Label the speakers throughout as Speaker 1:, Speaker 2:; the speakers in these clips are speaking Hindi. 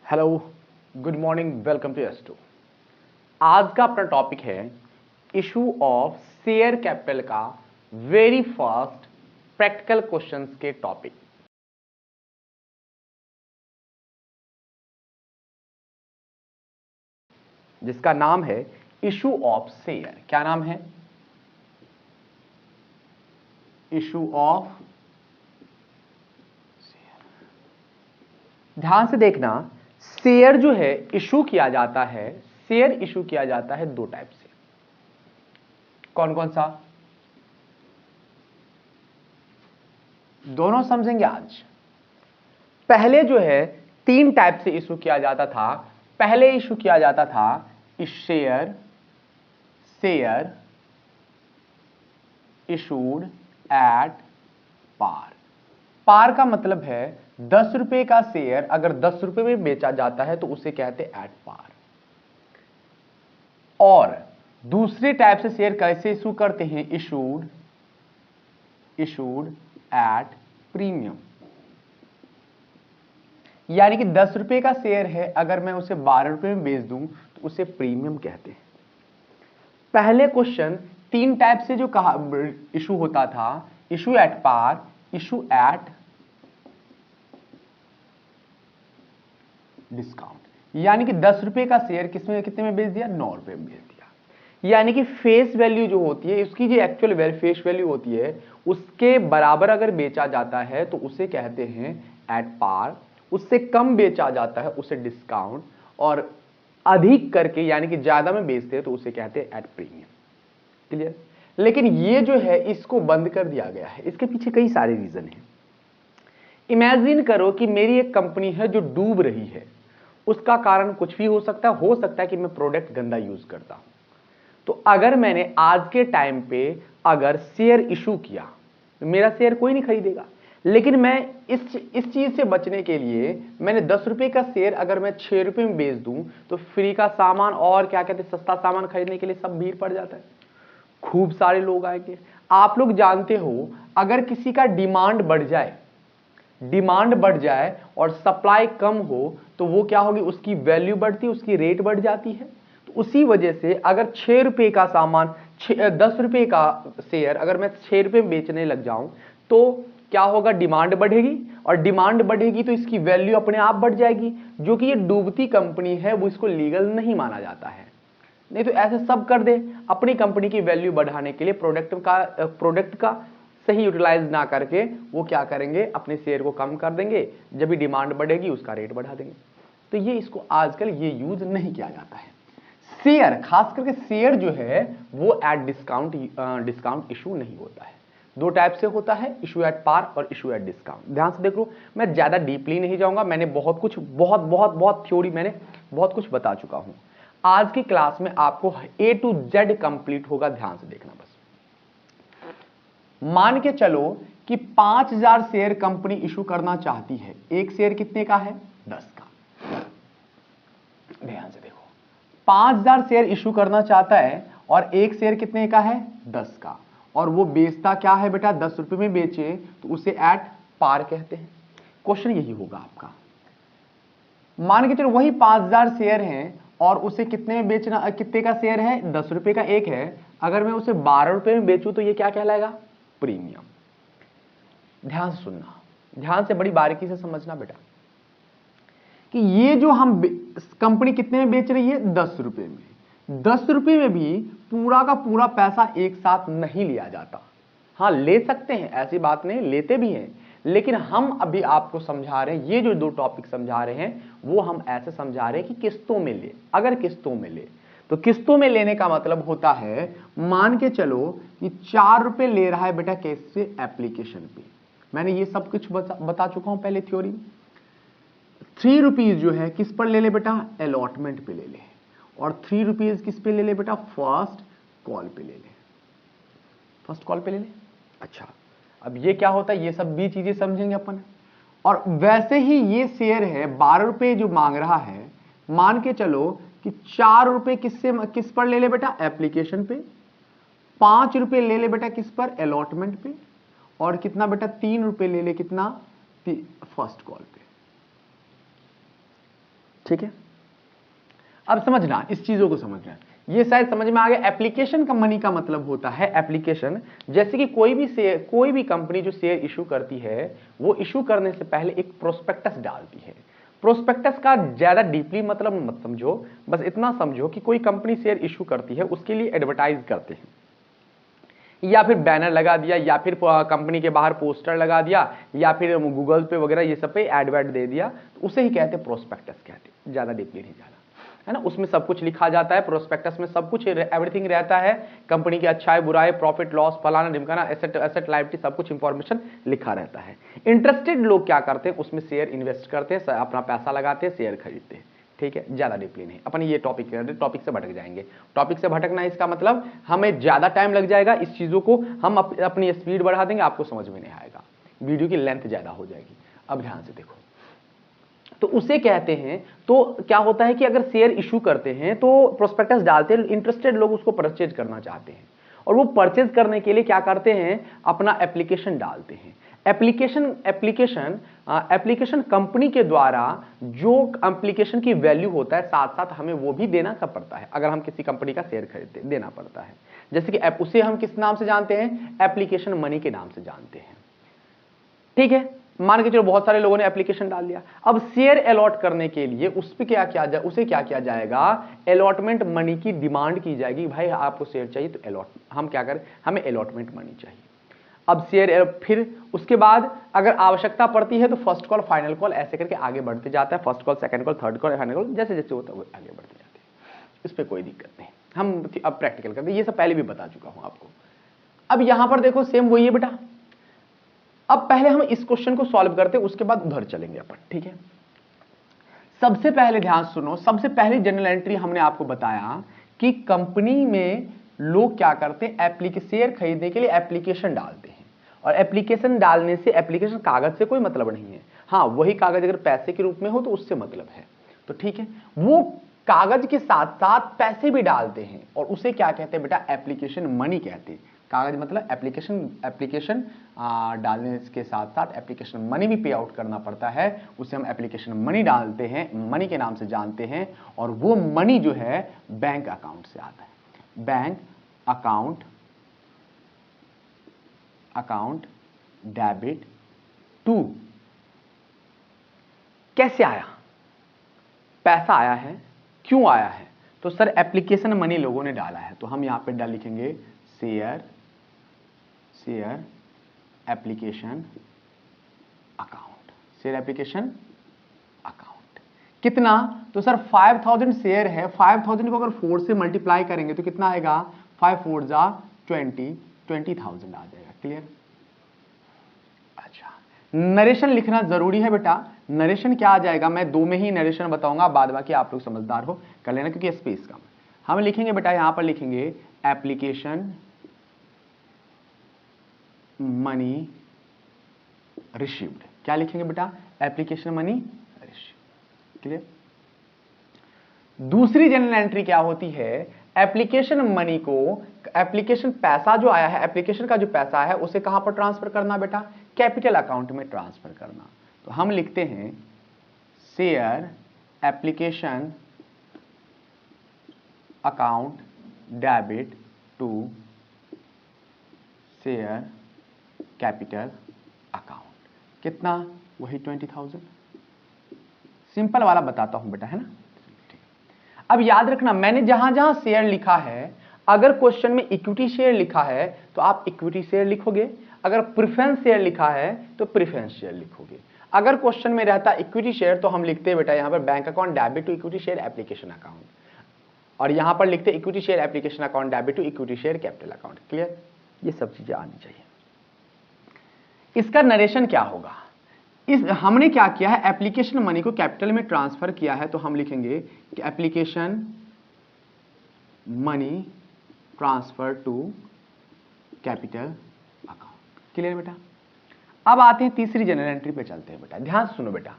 Speaker 1: Hello, good morning, welcome to S2। आज का अपना टॉपिक है इशू ऑफ शेयर कैपिटल का वेरी फर्स्ट प्रैक्टिकल क्वेश्चंस के टॉपिक। जिसका नाम है इशू ऑफ शेयर। क्या नाम है? Issue of share. ध्यान से देखना, शेयर जो है इशू किया जाता है, शेयर इशू किया जाता है दो टाइप से। कौन कौन सा? दोनों समझेंगे आज। पहले जो है तीन टाइप से इशू किया जाता था। पहले इशू किया जाता था शेयर इशूड एट पार। पार का मतलब है 10 रुपए का शेयर अगर 10 रुपए में बेचा जाता है तो उसे कहते हैं एट पार। और दूसरे टाइप से शेयर कैसे इशू करते हैं? Issued at premium. यानी कि 10 रुपए का शेयर है, अगर मैं उसे 12 रुपए में बेच दूं तो उसे प्रीमियम कहते हैं। पहले क्वेश्चन तीन टाइप से जो कहा इशू होता था, issue at par, issue at discount. यानी कि 10 रुपए का शेयर किसमें कितने में बेच दिया? 9 रुपए में बेच दिया। यानी कि फेस वैल्यू जो होती है, उसकी जो एक्चुअल फेस वैल्यू होती है उसके बराबर अगर बेचा जाता है तो उसे कहते हैं एट पार। उससे कम बेचा जाता है उसे डिस्काउंट, और अधिक करके यानी कि ज्यादा में बेचते हैं तो उसे कहते हैं एट प्रीमियम। क्लियर? लेकिन ये जो है इसको बंद कर दिया गया है। इसके पीछे कई सारे रीजन हैं। इमेजिन करो कि मेरी एक कंपनी है जो डूब रही है। उसका कारण कुछ भी हो सकता है कि मैं प्रोडक्ट गंदा यूज करता हूं। तो अगर मैंने आज के टाइम पे अगर शेयर इशू किया तो मेरा शेयर कोई नहीं खरीदेगा। लेकिन मैं इस चीज से बचने के लिए मैंने 10 रुपए का शेयर अगर मैं 6 रुपए में बेच दूं तो फ्री का सामान और क्या कहते हैं सस्ता सामान खरीदने के लिए सब भीड़ पड़ जाता है। खूब सारे लोग आएंगे। आप लोग जानते हो, अगर किसी का डिमांड बढ़ जाए और सप्लाई कम हो तो वो क्या होगी? उसकी वैल्यू बढ़ती है, उसकी रेट बढ़ जाती है। तो उसी वजह से अगर 6 रुपए का सामान 10 रुपए का शेयर अगर मैं 6 रुपए में बेचने लग जाऊं तो क्या होगा? डिमांड बढ़ेगी, और डिमांड बढ़ेगी तो इसकी वैल्यू अपने आप बढ़ जाएगी। जो कि ये डूबती कंपनी है वो इसको लीगल नहीं माना जाता है। नहीं तो ऐसे सब कर दे अपनी कंपनी की वैल्यू बढ़ाने के लिए, प्रोडक्ट का सही यूटिलाइज ना करके वो क्या करेंगे? अपने शेयर को कम कर देंगे। जब भी डिमांड बढ़ेगी उसका रेट बढ़ा देंगे। तो ये इसको आजकल ये यूज नहीं किया जाता है। शेयर, खास करके शेयर जो है वो एट डिस्काउंट इशू नहीं होता है। दो टाइप से होता है, इशू एट पार और इशू एट डिस्काउंट। ध्यान से देख लो, मैं ज्यादा डीपली नहीं जाऊंगा। मैंने बहुत थ्योरी मैंने बहुत कुछ बता चुका हूं। आज की क्लास में आपको A to Z कंप्लीट होगा। ध्यान से देखना बस। मान के चलो कि 5000 शेयर कंपनी इशू करना चाहती है। एक शेयर कितने का है? 10 का। ध्यान से देखो, 5000 शेयर इशू करना चाहता है और एक शेयर कितने का है? 10 का। और वो बेचता क्या है बेटा? 10 रुपए में बेचे तो उसे एट पार कहते हैं। क्वेश्चन यही होगा आपका। मान के चलो वही 5000 शेयर हैं और उसे कितने में बेचना, कितने का शेयर है? 10 रुपए का एक है। अगर मैं उसे 12 रुपए में बेचूं तो ये क्या कहलाएगा? प्रीमियम। ध्यान से सुनना, ध्यान से बड़ी बारीकी से समझना बेटा कि ये जो हम कंपनी कितने में बेच रही है? 10 रुपए में। 10 रुपए में भी पूरा का पूरा पैसा एक साथ नहीं लिया जाता। हाँ, ले सकते हैं, ऐसी बात नहीं, लेते भी हैं। लेकिन हम अभी आपको समझा रहे हैं, ये जो दो टॉपिक समझा रहे हैं वो हम ऐसे समझा रहे हैं कि किस्तों में ले। अगर किस्तों में ले तो किस्तों में लेने का मतलब होता है, मान के चलो कि 4 रुपए ले रहा है बेटा कैसे? एप्लीकेशन पे। मैंने ये सब कुछ बता चुका हूं पहले थ्योरी। 3 रुपीज जो है किस पर ले ले बेटा? अलॉटमेंट पे ले ले। और 3 रुपीज किस पे ले ले बेटा? फर्स्ट कॉल पे ले ले। फर्स्ट कॉल पे ले ले। अच्छा, अब ये क्या होता है? ये सब भी चीजें समझेंगे अपन। और वैसे ही ये शेयर है 12 रुपए जो मांग रहा है, मान के चलो कि 4 रुपए किस पर ले ले बेटा? एप्लीकेशन पे। 5 रुपए ले ले बेटा किस पर? अलॉटमेंट पे। और कितना बेटा? 3 रुपए ले ले कितना? फर्स्ट कॉल पे। ठीक है, अब समझना, इस चीजों को समझना, ये शायद समझ में आ गया। एप्लीकेशन का मनी का मतलब होता है एप्लीकेशन, जैसे कि कोई भी कंपनी जो शेयर इशू करती है वो इशू करने से पहले एक प्रोस्पेक्टस डालती है। प्रोस्पेक्टस का ज्यादा डीपली मतलब मत समझो, बस इतना समझो कि कोई कंपनी शेयर इशू करती है, उसके लिए एडवर्टाइज करते हैं, या फिर बैनर लगा दिया, या फिर कंपनी के बाहर पोस्टर लगा दिया, या फिर गूगल पे वगैरह ये सब पे एडवर्ट दे दिया, तो उसे ही कहते हैं प्रोस्पेक्टस कहते हैं, ज्यादा डीपली नहीं जाना है ना। उसमें सब कुछ लिखा जाता है, प्रोस्पेक्टस में सब कुछ एवरीथिंग रहता है, कंपनी की अच्छाई बुराई, प्रॉफिट लॉस, फलाना ढिमकाना, एसेट लायबिलिटी, सब कुछ इंफॉर्मेशन लिखा रहता है। इंटरेस्टेड लोग क्या करते हैं, उसमें शेयर इन्वेस्ट करते हैं, अपना पैसा लगाते हैं, शेयर खरीदते हैं। ठीक है, ज्यादा डीपली नहीं, अपन ये टॉपिक से भटक जाएंगे। टॉपिक से भटकना इसका मतलब हमें ज्यादा टाइम लग जाएगा, इस चीजों को हम अपनी स्पीड बढ़ा देंगे, आपको समझ में नहीं आएगा, वीडियो की लेंथ ज्यादा हो जाएगी। अब ध्यान से देखो, तो उसे कहते हैं, तो क्या होता है कि अगर शेयर इशू करते हैं तो प्रोस्पेक्टस डालते हैं, इंटरेस्टेड लोग उसको परचेज करना चाहते हैं, और वो परचेज करने के लिए क्या करते हैं, अपना एप्लीकेशन डालते हैं। एप्लीकेशन कंपनी के द्वारा जो एप्लीकेशन की वैल्यू होता है, साथ साथ हमें वो भी देना पड़ता है। अगर हम किसी कंपनी का शेयर खरीदते देना पड़ता है, जैसे कि उसे हम किस नाम से जानते हैं, एप्लीकेशन मनी के नाम से जानते हैं। ठीक है, मान के चलो बहुत सारे लोगों ने एप्लीकेशन डाल दिया, अब शेयर अलॉट करने के लिए उसे क्या किया जाएगा, अलॉटमेंट मनी की डिमांड की जाएगी। भाई आपको शेयर चाहिए तो हम क्या करें, हमें अलॉटमेंट मनी चाहिए। अब शेयर, फिर उसके बाद अगर आवश्यकता पड़ती है तो फर्स्ट कॉल, फाइनल कॉल, ऐसे करके आगे बढ़ते जाता है। First call, second call, third call, final call, जैसे जैसे होता है आगे बढ़ते जाते हैं। इस पर कोई दिक्कत नहीं, हम अब प्रैक्टिकल करते हैं, ये सब पहले भी बता चुका हूं आपको। अब यहां पर देखो सेम वही है बेटा। अब पहले हम इस क्वेश्चन को सॉल्व करते हैं, उसके बाद उधर चलेंगे अपन। ठीक है, सबसे पहले ध्यान सुनो, सबसे पहले जनरल एंट्री हमने आपको बताया कि कंपनी में लोग क्या करते हैं, शेयर खरीदने के लिए एप्लीकेशन डालते हैं, और एप्लीकेशन डालने से, एप्लीकेशन कागज से कोई मतलब नहीं है, हाँ वही कागज अगर पैसे के रूप में हो तो उससे मतलब है। तो ठीक है, वो कागज के साथ साथ पैसे भी डालते हैं, और उसे क्या कहते हैं बेटा, एप्लीकेशन मनी कहते हैं। कागज मतलब एप्लीकेशन डालने के साथ साथ एप्लीकेशन मनी भी पे आउट करना पड़ता है, उसे हम एप्लीकेशन मनी डालते हैं, मनी के नाम से जानते हैं। और वो मनी जो है बैंक अकाउंट से आता है, बैंक अकाउंट डेबिट टू, कैसे आया, पैसा आया है, क्यों आया है, तो सर एप्लीकेशन मनी लोगों ने डाला है, तो हम यहां पे लिखेंगे share application account, share application account. कितना, तो सर 5000 शेयर है, 5000 को अगर 4 से मल्टीप्लाई करेंगे तो कितना आएगा, 5 4 जा 20,000 आ जाएगा। क्लियर? अच्छा, नरेशन लिखना जरूरी है बेटा। नरेशन क्या आ जाएगा, मैं 2 में ही नरेशन बताऊंगा, बाद बाकी आप लोग समझदार हो कर लेना, क्योंकि स्पेस कम। हम लिखेंगे बेटा, यहां पर लिखेंगे एप्लीकेशन मनी रिसीव्ड। क्या लिखेंगे बेटा, एप्लीकेशन मनी रिसीव्ड। क्लियर? दूसरी जनरल एंट्री क्या होती है, एप्लीकेशन मनी को, एप्लीकेशन पैसा जो आया है, एप्लीकेशन का जो पैसा है उसे कहां पर ट्रांसफर करना बेटा, कैपिटल अकाउंट में ट्रांसफर करना। तो हम लिखते हैं share application account debit to share capital account. कितना, वही 20,000। सिंपल वाला बताता हूं बेटा, है ना। अब याद रखना, मैंने जहां जहां शेयर लिखा है, अगर क्वेश्चन में इक्विटी शेयर लिखा है तो आप इक्विटी शेयर लिखोगे, अगर प्रेफरेंस शेयर लिखा है तो प्रेफरेंस शेयर लिखोगे। अगर क्वेश्चन में रहता इक्विटी शेयर तो हम लिखते हैं बेटा यहां पर bank account debit to equity share application account, और यहां पर लिखते equity share application account debit to equity share capital account. Clear? ये सब चीजें आनी चाहिए। इसका नरेशन क्या होगा, हमने क्या किया है, एप्लीकेशन मनी को कैपिटल में ट्रांसफर किया है, तो हम लिखेंगे कि application money transfer to capital account. Clear बेटा? अब आते हैं तीसरी जनरल एंट्री पे, चलते हैं बेटा। ध्यान सुनो बेटा,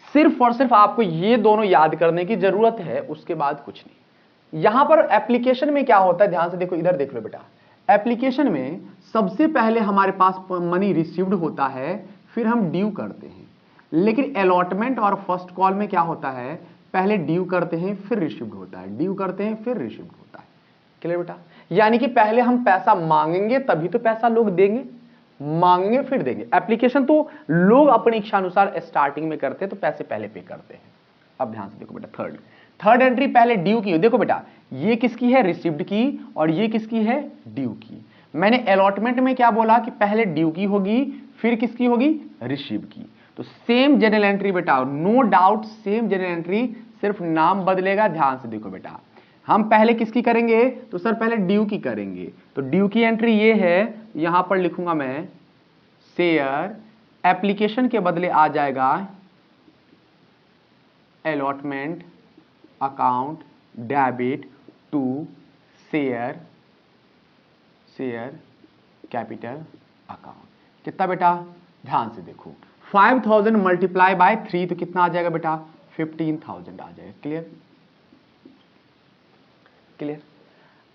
Speaker 1: सिर्फ और सिर्फ आपको ये दोनों याद करने की जरूरत है, उसके बाद कुछ नहीं। यहां पर एप्लीकेशन में क्या होता है, ध्यान से देखो, इधर देख लो बेटा। एप्लीकेशन में सबसे पहले हमारे पास मनी रिसीव्ड होता है, फिर हम ड्यू करते हैं। लेकिन अलॉटमेंट और फर्स्ट कॉल में क्या होता है, पहले ड्यू करते हैं फिर रिसीव्ड होता है, ड्यू करते हैं फिर रिसीव्ड होता है। क्लियर बेटा? यानी कि पहले हम पैसा मांगेंगे तभी तो पैसा लोग देंगे, मांगेंगे फिर देंगे। एप्लीकेशन तो लोग अपनी इच्छा अनुसार स्टार्टिंग में करते हैं तो पैसे पहले पे करते हैं। अब ध्यान से देखो बेटा, थर्ड एंट्री पहले ड्यू की। देखो बेटा, ये किसकी है, रिसीव्ड की, और ये किसकी है, ड्यू की। मैंने अलॉटमेंट में क्या बोला कि पहले ड्यू की होगी फिर किसकी होगी, रिसीव की। तो सेम जनरल एंट्री बेटा, no doubt same journal entry, सिर्फ नाम बदलेगा। ध्यान से देखो बेटा, हम पहले किसकी करेंगे, तो सर पहले ड्यू की करेंगे। तो ड्यू की एंट्री ये है, यहां पर लिखूंगा मैं शेयर, एप्लीकेशन के बदले आ जाएगा allotment account debit to share capital account. कितना बेटा, ध्यान से देखो, 5000 मल्टीप्लाई बाय 3 तो कितना आ जाएगा बेटा, 15,000 आ जाएगा। क्लियर? क्लियर?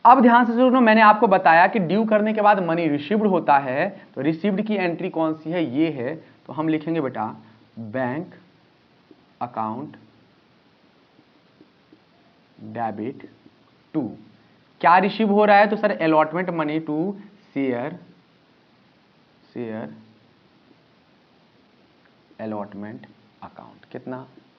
Speaker 1: अब ध्यान से सुनो, मैंने आपको बताया कि ड्यू करने के बाद मनी रिसीव्ड होता है, तो रिसीव्ड की एंट्री कौन सी है, ये है। तो हम लिखेंगे बेटा बैंक अकाउंट डेबिट टू, क्या रिसीव हो रहा है, तो sir allotment money to share allotment account. कितना,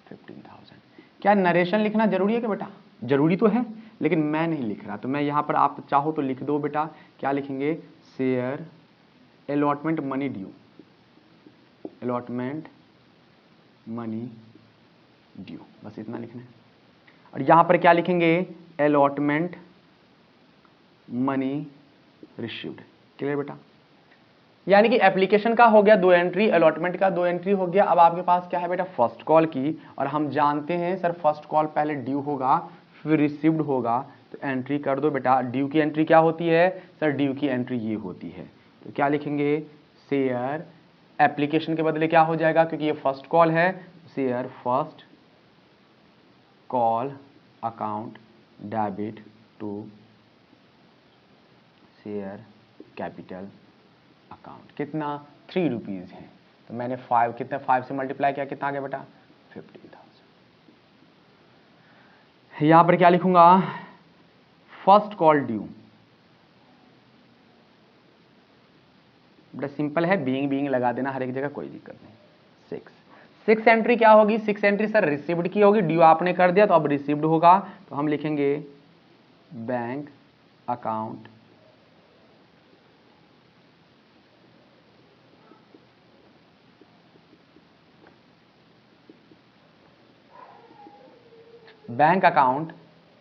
Speaker 1: 15,000। क्या नरेशन लिखना जरूरी है क्या बेटा? जरूरी तो है, लेकिन मैं नहीं लिख रहा, तो मैं यहां पर, आप चाहो तो लिख दो बेटा। क्या लिखेंगे, share allotment money due, allotment money due, बस इतना लिखना है। और यहां पर क्या लिखेंगे, अलॉटमेंट मनी रिसीव्ड। क्लियर बेटा? यानी कि एप्लीकेशन का हो गया 2 एंट्री, अलॉटमेंट का 2 एंट्री हो गया। अब आपके पास क्या है बेटा, फर्स्ट कॉल की, और हम जानते हैं सर फर्स्ट कॉल पहले ड्यू होगा फिर रिसीव्ड होगा, तो एंट्री कर दो बेटा। ड्यू की एंट्री क्या होती है, सर ड्यू की एंट्री ये होती है। तो क्या लिखेंगे, शेयर, एप्लीकेशन के बदले क्या हो जाएगा, क्योंकि ये फर्स्ट कॉल है, share first call account debit to share capital account. कितना, 3 रुपीज है, तो मैंने 5, कितना 5 से मल्टीप्लाई किया, कितना आ गया बेटा, 15,000। यहां पर क्या लिखूंगा, फर्स्ट कॉल ड्यू, बड़ा सिंपल है, बीइंग लगा देना हर एक जगह, कोई दिक्कत नहीं। 6 एंट्री क्या होगी, 6 एंट्री सर रिसीव्ड की होगी, ड्यू आपने कर दिया तो अब रिसीव्ड होगा, तो हम लिखेंगे bank account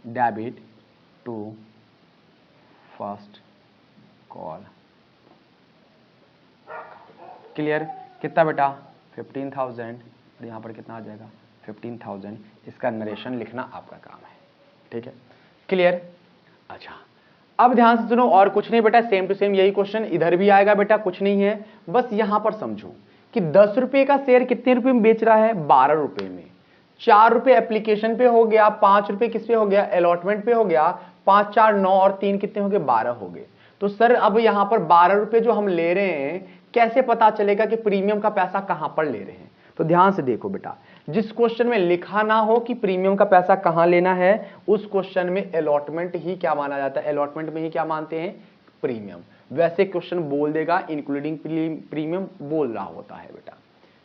Speaker 1: debit to first call. Clear? कितना बेटा, 15,000, और यहां पर कितना आ जाएगा, 15,000। इसका नरेशन लिखना आपका काम है, ठीक है? क्लियर? अच्छा, अब ध्यान से सुनो, और कुछ नहीं बेटा, सेम टू सेम यही क्वेश्चन इधर भी आएगा बेटा, कुछ नहीं है, बस यहां पर समझो कि 10 रुपए का शेयर कितने रुपए में बेच रहा है, 12 रुपए में। 4 रुपए एप्लीकेशन पे हो गया, 5 रुपए किस पे हो गया, अलॉटमेंट पे हो गया, 5 4 9 और 3 कितने हो गए, 12 हो गए। तो सर अब यहां पर 12 रुपए जो हम ले रहे हैं, कैसे पता चलेगा कि प्रीमियम का पैसा कहां पर ले रहे हैं? तो ध्यान से देखो बेटा, जिस क्वेश्चन में लिखा ना हो कि प्रीमियम का पैसा कहां लेना है, उस क्वेश्चन में अलॉटमेंट ही क्या माना जाता है, अलॉटमेंट में ही क्या मानते हैं, प्रीमियम। वैसे क्वेश्चन बोल देगा इंक्लूडिंग प्रीमियम बोल रहा होता है बेटा,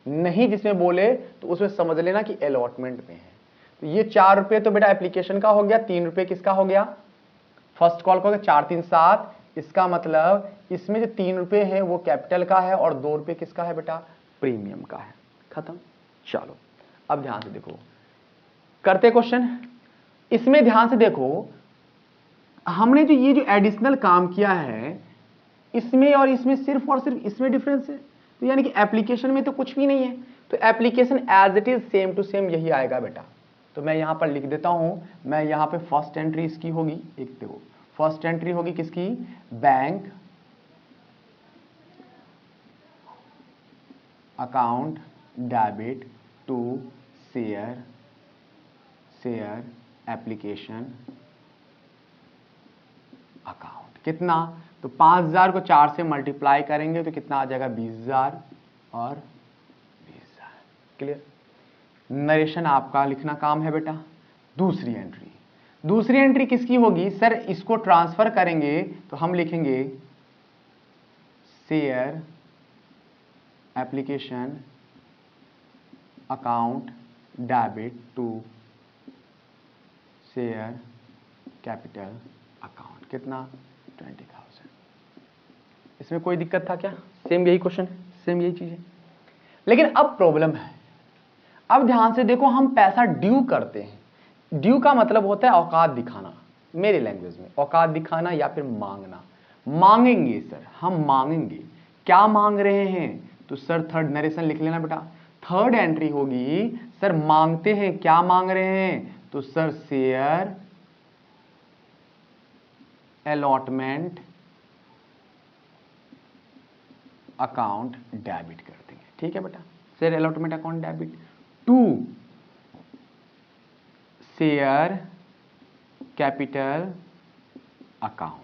Speaker 1: नहीं जिसमें बोले तो उसमें समझ लेना कि अलॉटमेंट में है। तो ये 4 रुपए तो बेटा एप्लीकेशन का हो गया, 3 रुपए किसका हो गया, फर्स्ट कॉल का हो गया, 4 3 7। इसका मतलब इसमें जो 3 रुपए है वो कैपिटल का है और 2 रुपए किसका है बेटा, प्रीमियम का है। खत्म। चलो अब ध्यान से देखो, करते क्वेश्चन। इसमें ध्यान से देखो, हमने जो ये जो एडिशनल काम किया है, इसमें और इसमें सिर्फ और सिर्फ इसमें डिफरेंस है, तो यानी कि एप्लीकेशन में तो कुछ भी नहीं है, तो application as it is same to same यही आएगा बेटा। तो मैं यहां पर लिख देता हूं, मैं यहां पे फर्स्ट एंट्री इसकी होगी, एक देखो फर्स्ट एंट्री होगी किसकी, bank account debit to share application account. कितना, तो 5,000 को 4 से मल्टीप्लाई करेंगे तो कितना आ जाएगा, 20,000 और 20,000। क्लियर। नरेशन आपका लिखना काम है बेटा। दूसरी एंट्री किसकी होगी सर, इसको ट्रांसफर करेंगे तो हम लिखेंगे share application account debit to share capital account, कितना 20,000। इसमें कोई दिक्कत था क्या? सेम यही क्वेश्चन है, सेम यही चीज है। लेकिन अब प्रॉब्लम है, अब ध्यान से देखो, हम पैसा ड्यू करते हैं। ड्यू का मतलब होता है औकात दिखाना, मेरे लैंग्वेज में औकात दिखाना या फिर मांगना। मांगेंगे सर, हम मांगेंगे। क्या मांग रहे हैं? तो सर थर्ड नरेशन लिख लेना बेटा। थर्ड एंट्री होगी सर मांगते हैं, क्या मांग रहे हैं? तो sir share allotment account debit कर देंगे। ठीक है बेटा, share allotment account debit to share capital account.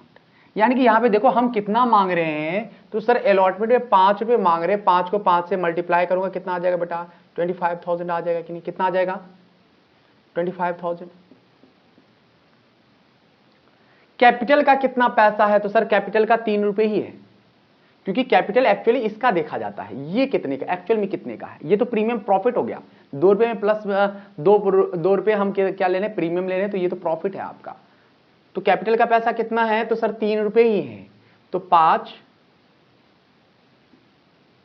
Speaker 1: यानी कि यहां पे देखो हम कितना मांग रहे हैं, तो सर अलॉटमेंट में 5 रुपए मांग रहे हैं, 5 को 5 से मल्टीप्लाई करूंगा, कितना आ जाएगा बेटा? 25,000 आ जाएगा कि नहीं? कितना आ जाएगा? 25,000। कैपिटल का कितना पैसा है? तो सर कैपिटल का 3 रुपए ही है, क्योंकि कैपिटल एक्चुअली इसका देखा जाता है। ये कितने का एक्चुअल में कितने का है? ये तो प्रीमियम प्रॉफिट हो गया। 2 रुपए में प्लस 2 रुपए हम क्या ले रहे हैं? प्रीमियम ले रहे हैं, तो ये तो प्रॉफिट है आपका। तो कैपिटल का पैसा कितना है? तो सर 3 रुपए ही है। तो 5,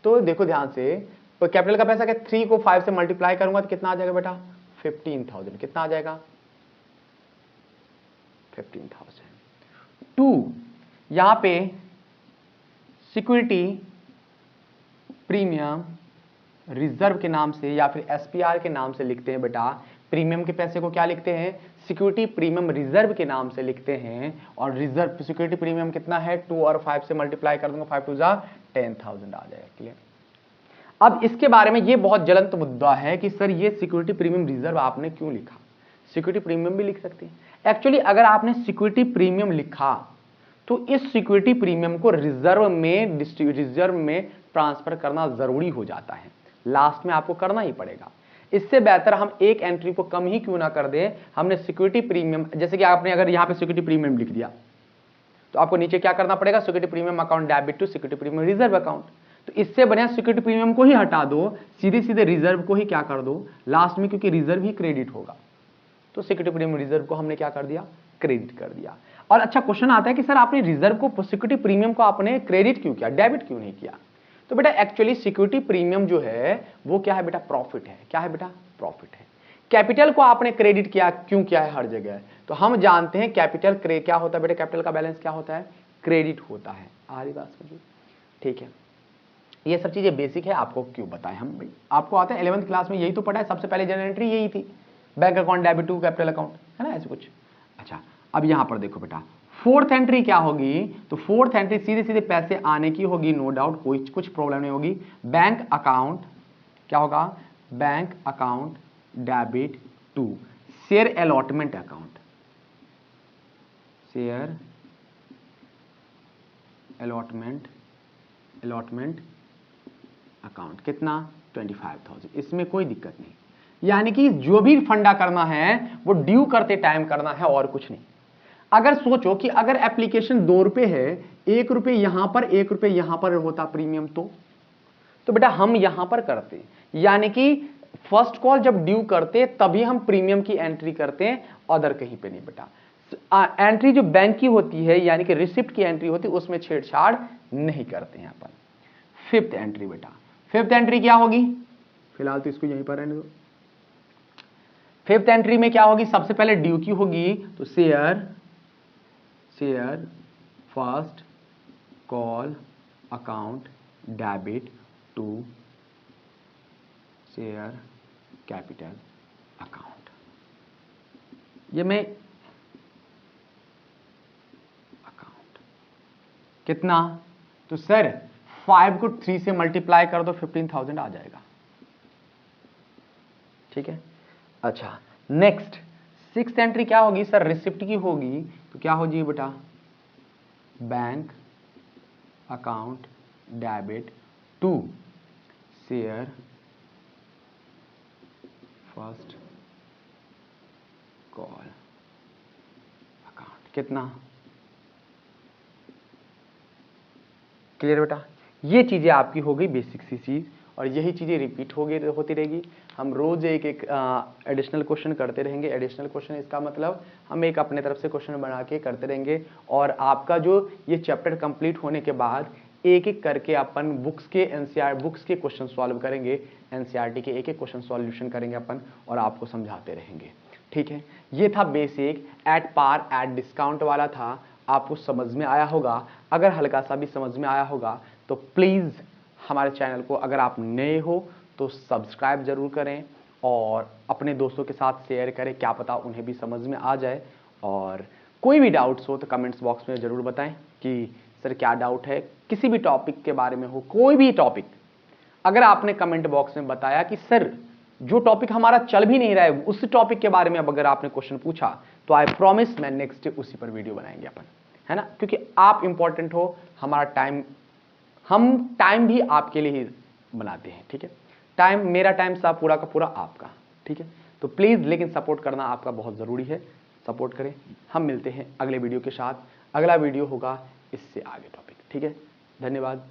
Speaker 1: तो देखो ध्यान से, तो कैपिटल का पैसा क्या? 3 को 5 से मल्टीप्लाई करूंगा तो कितना आ जाएगा बेटा? 15,000। कितना आ जाएगा? 15,000। 2 यहां पे सिक्योरिटी प्रीमियम रिजर्व के नाम से या फिर एसपीआर के नाम से लिखते हैं बेटा। प्रीमियम के पैसे को क्या लिखते हैं? सिक्योरिटी प्रीमियम रिजर्व के नाम से लिखते हैं। और रिजर्व सिक्योरिटी प्रीमियम कितना है? 2 और 5 से मल्टीप्लाई कर दूंगा, 5 2 जा 10,000 आ जाएगा। क्लियर। अब इसके बारे में ये बहुत ज्वलंत मुद्दा है कि सर ये सिक्योरिटी प्रीमियम रिजर्व आपने क्यों लिखा? सिक्योरिटी प्रीमियम भी लिख सकते हैं। एक्चुअली अगर आपने सिक्योरिटी प्रीमियम लिखा तो इस सिक्योरिटी प्रीमियम को रिजर्व में ट्रांसफर करना जरूरी हो जाता है, लास्ट में आपको करना ही पड़ेगा। इससे बेहतर हम एक एंट्री को कम ही क्यों ना कर दें। हमने सिक्योरिटी प्रीमियम, जैसे कि आपने अगर यहां पे सिक्योरिटी प्रीमियम लिख दिया तो आपको नीचे क्या करना पड़ेगा? Security premium account debit to security premium reserve account. तो इससे बढ़िया सिक्योरिटी प्रीमियम को ही हटा दो, सीधे सीधे रिजर्व को ही क्या कर दो लास्ट में, क्योंकि रिजर्व ही क्रेडिट होगा। तो सिक्योरिटी प्रीमियम रिजर्व को हमने क्या कर दिया? क्रेडिट कर दिया। और अच्छा क्वेश्चन आता है कि सर आपने रिजर्व को, सिक्योरिटी प्रीमियम को आपने क्रेडिट क्यों किया, डेबिट क्यों नहीं किया? तो बेटा एक्चुअली सिक्योरिटी प्रीमियम जो है वो क्या है बेटा? प्रॉफिट है। क्या है बेटा? प्रॉफिट है। कैपिटल को आपने क्रेडिट किया, क्यों किया है? हर जगह तो हम जानते हैं कैपिटल क्या होता है बेटा? कैपिटल का बैलेंस क्या होता है? क्रेडिट होता है। आ रही बात समझिए? ठीक है, ये सब चीजें बेसिक है, आपको क्यों बताएं हम भाई? आपको आता है 11th क्लास में, यही तो पढ़ा है। सबसे पहले जनरल एंट्री यही थी, bank account debit to capital account, है ना ऐसे कुछ। अच्छा अब यहां पर देखो बेटा, फोर्थ एंट्री क्या होगी? तो फोर्थ एंट्री सीधे सीधे पैसे आने की होगी, नो डाउट, कोई कुछ प्रॉब्लम नहीं होगी। बैंक अकाउंट क्या होगा? Bank account debit to share allotment account, share allotment account, कितना? 25,000। इसमें कोई दिक्कत नहीं, यानी कि जो भी फंडा करना है वो ड्यू करते टाइम करना है और कुछ नहीं। अगर सोचो कि अगर एप्लीकेशन 2 रुपए है, 1 रुपए यहां पर 1 रुपए यहां पर होता प्रीमियम, तो बेटा हम यहां पर करते, यानी कि फर्स्ट कॉल जब ड्यू करते तभी हम प्रीमियम की एंट्री करते हैं, अदर कहीं पे नहीं बेटा। एंट्री जो बैंक की होती है यानी कि रिसिप्ट की एंट्री होती है उसमें छेड़छाड़ नहीं करते हैं अपन। फिफ्थ एंट्री बेटा, फिफ्थ एंट्री क्या होगी? फिलहाल तो इसको यहीं पर रहने दो। फिफ्थ एंट्री में क्या होगी? सबसे पहले ड्यू की होगी, तो share first call account debit to share capital account. ये मैं अकाउंट कितना? तो सर 5 को 3 से मल्टीप्लाई कर दो, 15,000 आ जाएगा। ठीक है। अच्छा नेक्स्ट सिक्स्थ एंट्री क्या होगी? सर रिसिप्ट की होगी, तो क्या हो जी बेटा? Bank account debit to share first call account कितना, क्लियर बेटा। ये चीजें आपकी हो गई बेसिक सी चीज, और यही चीजें रिपीट होती रहेगी। हम रोज एक एक एडिशनल क्वेश्चन करते रहेंगे। एडिशनल क्वेश्चन इसका मतलब हम एक अपने तरफ से क्वेश्चन बना के करते रहेंगे, और आपका जो ये चैप्टर कंप्लीट होने के बाद एक एक करके अपन बुक्स के बुक्स के क्वेश्चन सॉल्व करेंगे, एनसीईआरटी के एक एक क्वेश्चन सॉल्यूशन करेंगे अपन, और आपको समझाते रहेंगे। ठीक है, ये था basic at par at discount वाला था। आपको समझ में आया होगा। अगर हल्का सा भी समझ में आया होगा तो प्लीज हमारे चैनल को, अगर आप नए हो तो सब्सक्राइब जरूर करें, और अपने दोस्तों के साथ शेयर करें, क्या पता उन्हें भी समझ में आ जाए। और कोई भी डाउट्स हो तो कमेंट्स बॉक्स में जरूर बताएं कि सर क्या डाउट है, किसी भी टॉपिक के बारे में हो, कोई भी टॉपिक। अगर आपने कमेंट बॉक्स में बताया कि सर जो टॉपिक हमारा चल भी नहीं रहा है उस टॉपिक के बारे में अब अगर आपने क्वेश्चन पूछा, तो आई प्रॉमिस मैं नेक्स्ट डे उसी पर वीडियो बनाएंगे अपन, है ना। क्योंकि आप इंपॉर्टेंट हो, हमारा टाइम, हम टाइम भी आपके लिए ही बनाते हैं। ठीक है, टाइम मेरा टाइम सा पूरा का पूरा आपका। ठीक है, तो प्लीज लेकिन सपोर्ट करना आपका बहुत जरूरी है, सपोर्ट करें। हम मिलते हैं अगले वीडियो के साथ। अगला वीडियो होगा इससे आगे टॉपिक। ठीक है, धन्यवाद।